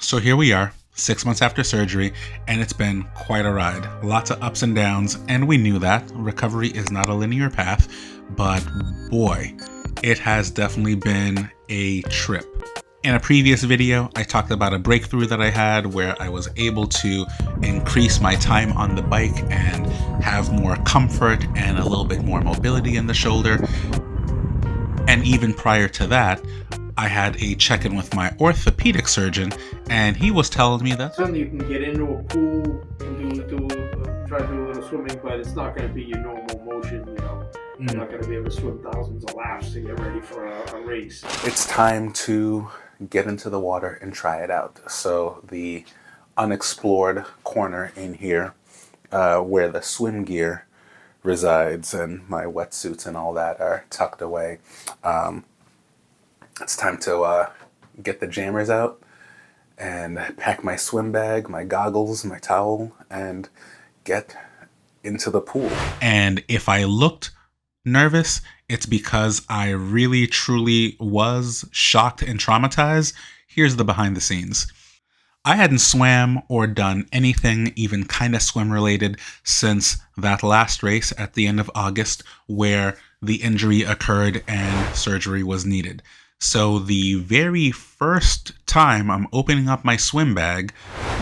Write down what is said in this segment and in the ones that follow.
So here we are, 6 months after surgery, and it's been quite a ride. Lots of ups and downs, and we knew that. Recovery is not a linear path, but boy, it has definitely been a trip. In a previous video, I talked about a breakthrough that I had where I was able to increase my time on the bike and have more comfort and a little bit more mobility in the shoulder. And even prior to that, I had a check-in with my orthopedic surgeon, and he was telling me that Certainly you can get into a pool and try to do a little swimming, but it's not going to be your normal motion, You're not going to be able to swim thousands of laps to get ready for a race. it's time to get into the water and try it out. So the unexplored corner in here, where the swim gear resides and my wetsuits and all that are tucked away. It's time to get the jammers out and pack my swim bag, my goggles, my towel, and get into the pool. And if I looked nervous, it's because I really truly was shocked and traumatized. Here's the behind the scenes. I hadn't swam or done anything even kind of swim related since that last race at the end of August where the injury occurred and surgery was needed. So the very first time I'm opening up my swim bag,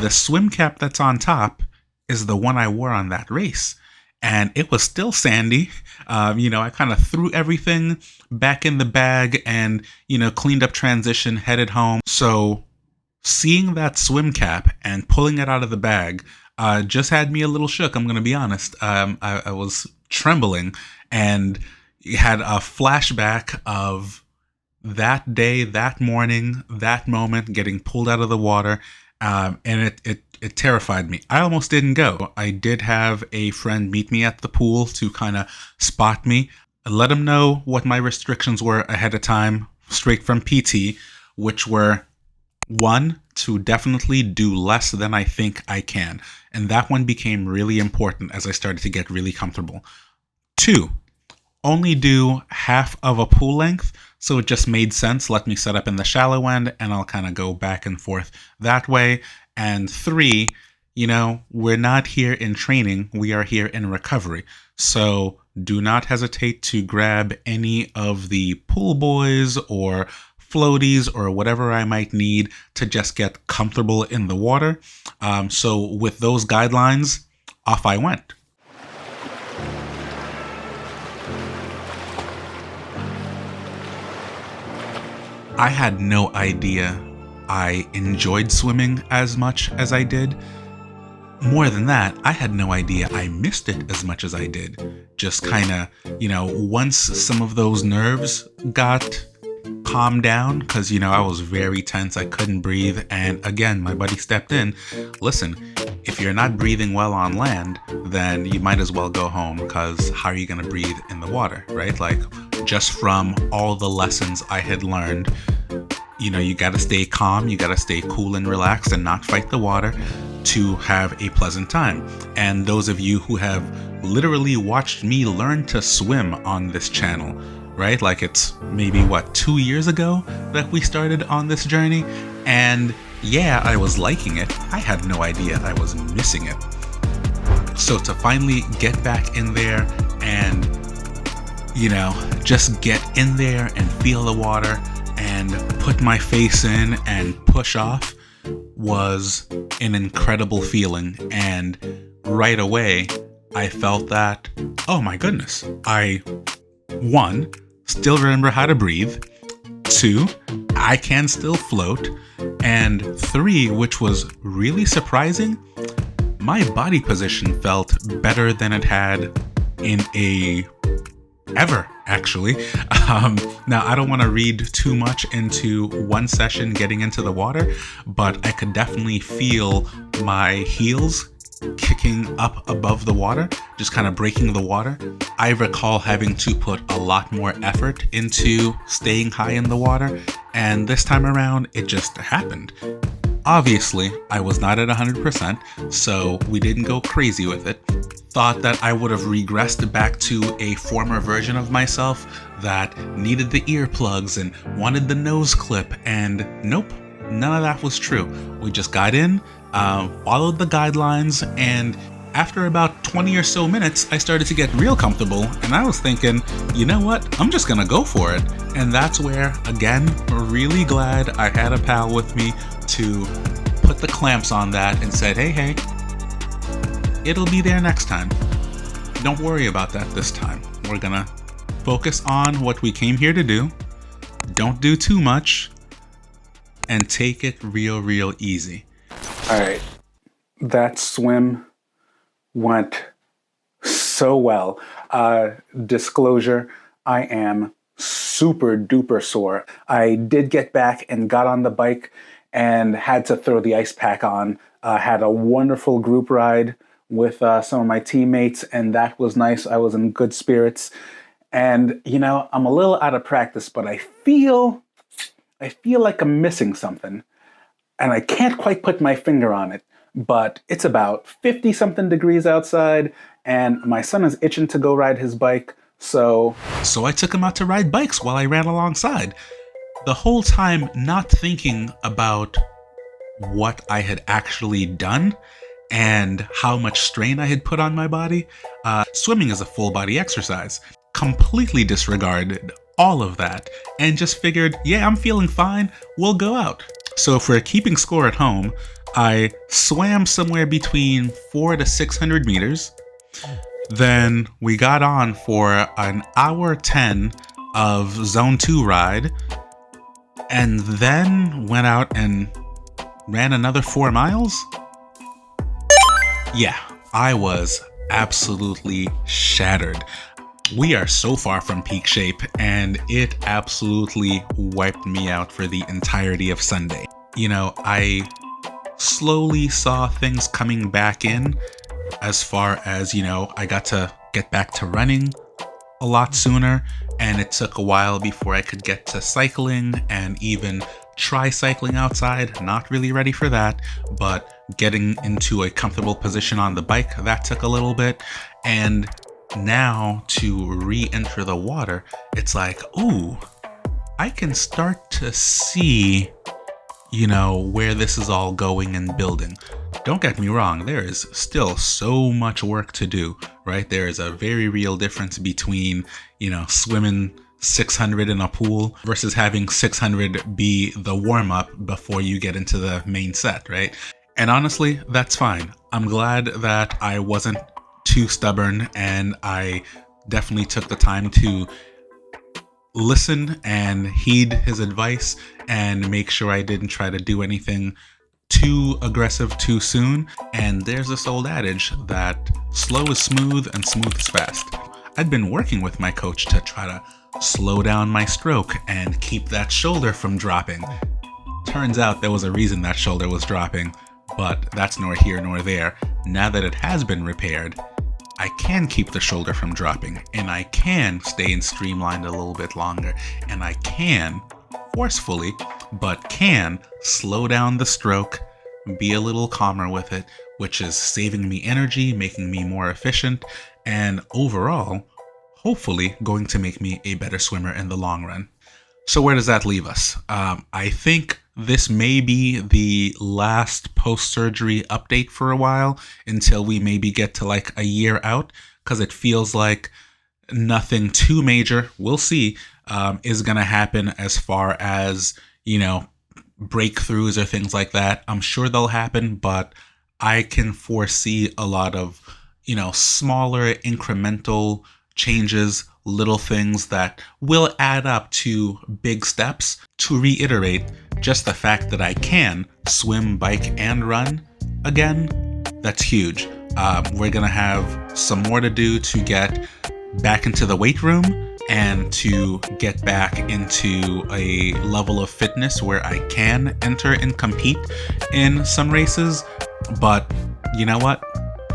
the swim cap that's on top is the one I wore on that race. And it was still sandy. I kind of threw everything back in the bag and, cleaned up transition, headed home. So seeing that swim cap and pulling it out of the bag just had me a little shook, I'm going to be honest. I was trembling and had a flashback of that day, that morning, that moment, getting pulled out of the water, and it terrified me. I almost didn't go. I did have a friend meet me at the pool to kind of spot me, let him know what my restrictions were ahead of time, straight from PT, which were 1, to definitely do less than I think I can. And that one became really important as I started to get really comfortable. 2, only do half of a pool length, so it just made sense. Let me set up in the shallow end and I'll kind of go back and forth that way. And 3, we're not here in training, we are here in recovery. So do not hesitate to grab any of the pool buoys or floaties or whatever I might need to just get comfortable in the water. So with those guidelines, off I went. I had no idea I enjoyed swimming as much as I did. More than that, I had no idea I missed it as much as I did. Just kind of, once some of those nerves got calmed down, because, I was very tense, I couldn't breathe. And again, my buddy stepped in. Listen, if you're not breathing well on land, then you might as well go home, because how are you going to breathe in the water, right? Like, just from all the lessons I had learned, you got to stay calm, you got to stay cool and relaxed and not fight the water to have a pleasant time. And those of you who have literally watched me learn to swim on this channel, right? Like, it's maybe 2 years ago that we started on this journey. And yeah, I was liking it. I had no idea I was missing it. So to finally get back in there and, just get in there and feel the water and put my face in and push off was an incredible feeling. And right away, I felt that, oh my goodness, I, 1, still remember how to breathe. 2, I can still float. And 3, which was really surprising, my body position felt better than it had in ever, actually. Now, I don't want to read too much into one session getting into the water, but I could definitely feel my heels kicking up above the water, just kind of breaking the water. I recall having to put a lot more effort into staying high in the water, and this time around, it just happened. Obviously, I was not at 100%, so we didn't go crazy with it. Thought that I would have regressed back to a former version of myself that needed the earplugs and wanted the nose clip, and nope, none of that was true. We just got in, followed the guidelines, and after about 20 or so minutes, I started to get real comfortable, and I was thinking, you know what, I'm just gonna go for it. And that's where, again, really glad I had a pal with me to put the clamps on that and said, hey, it'll be there next time. Don't worry about that this time. We're gonna focus on what we came here to do. Don't do too much, and take it real easy. All right, that swim went so well. Disclosure, I am super duper sore. I did get back and got on the bike and had to throw the ice pack on. Had a wonderful group ride with some of my teammates, and that was nice. I was in good spirits. And, you know, I'm a little out of practice, but I feel like I'm missing something. And I can't quite put my finger on it, but it's about 50-something degrees outside, and my son is itching to go ride his bike, so I took him out to ride bikes while I ran alongside. The whole time not thinking about what I had actually done and how much strain I had put on my body. Swimming is a full body exercise. Completely disregarded all of that and just figured, yeah, I'm feeling fine, we'll go out. So for keeping score at home, I swam somewhere between 400 to 600 meters. Then we got on for an hour 10 of zone 2 ride, and then went out and ran another 4 miles. Yeah, I was absolutely shattered. We are so far from peak shape, and it absolutely wiped me out for the entirety of Sunday. You know, I slowly saw things coming back in as far as, you know, I got to get back to running a lot sooner, and it took a while before I could get to cycling and even try cycling outside. Not really ready for that, but getting into a comfortable position on the bike, that took a little bit. And now to re-enter the water, it's like, ooh, I can start to see, you know, where this is all going and building. Don't get me wrong, there is still so much work to do, right? There is a very real difference between, you know, swimming 600 in a pool versus having 600 be the warm-up before you get into the main set, right? And honestly, that's fine. I'm glad that I wasn't too stubborn, and I definitely took the time to listen and heed his advice and make sure I didn't try to do anything too aggressive too soon. And there's this old adage that slow is smooth and smooth is fast. I'd been working with my coach to try to slow down my stroke and keep that shoulder from dropping. Turns out there was a reason that shoulder was dropping, but that's nor here nor there. Now that it has been repaired, I can keep the shoulder from dropping, and I can stay in streamlined a little bit longer, and I can, forcefully, but can slow down the stroke, be a little calmer with it, which is saving me energy, making me more efficient, and overall, hopefully going to make me a better swimmer in the long run. So where does that leave us? I think this may be the last post-surgery update for a while until we maybe get to like a year out, because it feels like nothing too major, we'll see, is going to happen as far as, you know, breakthroughs or things like that. I'm sure they'll happen, but I can foresee a lot of, you know, smaller incremental changes, little things that will add up to big steps. To reiterate, just the fact that I can swim, bike, and run again, that's huge. We're gonna have some more to do to get back into the weight room and to get back into a level of fitness where I can enter and compete in some races. But you know what?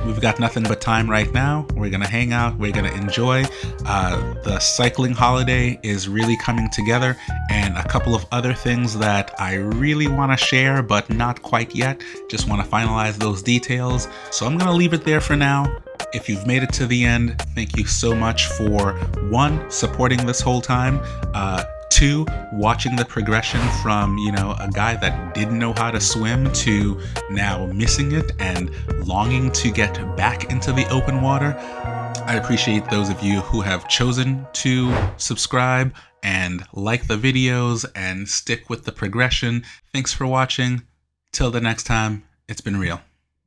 We've got nothing but time right now. We're going to hang out. We're going to enjoy. The cycling holiday is really coming together, and a couple of other things that I really want to share, but not quite yet. Just want to finalize those details. So I'm going to leave it there for now. If you've made it to the end, thank you so much for, one, supporting this whole time, 2, watching the progression from, a guy that didn't know how to swim to now missing it and longing to get back into the open water. I appreciate those of you who have chosen to subscribe and like the videos and stick with the progression. Thanks for watching. Till the next time, it's been real.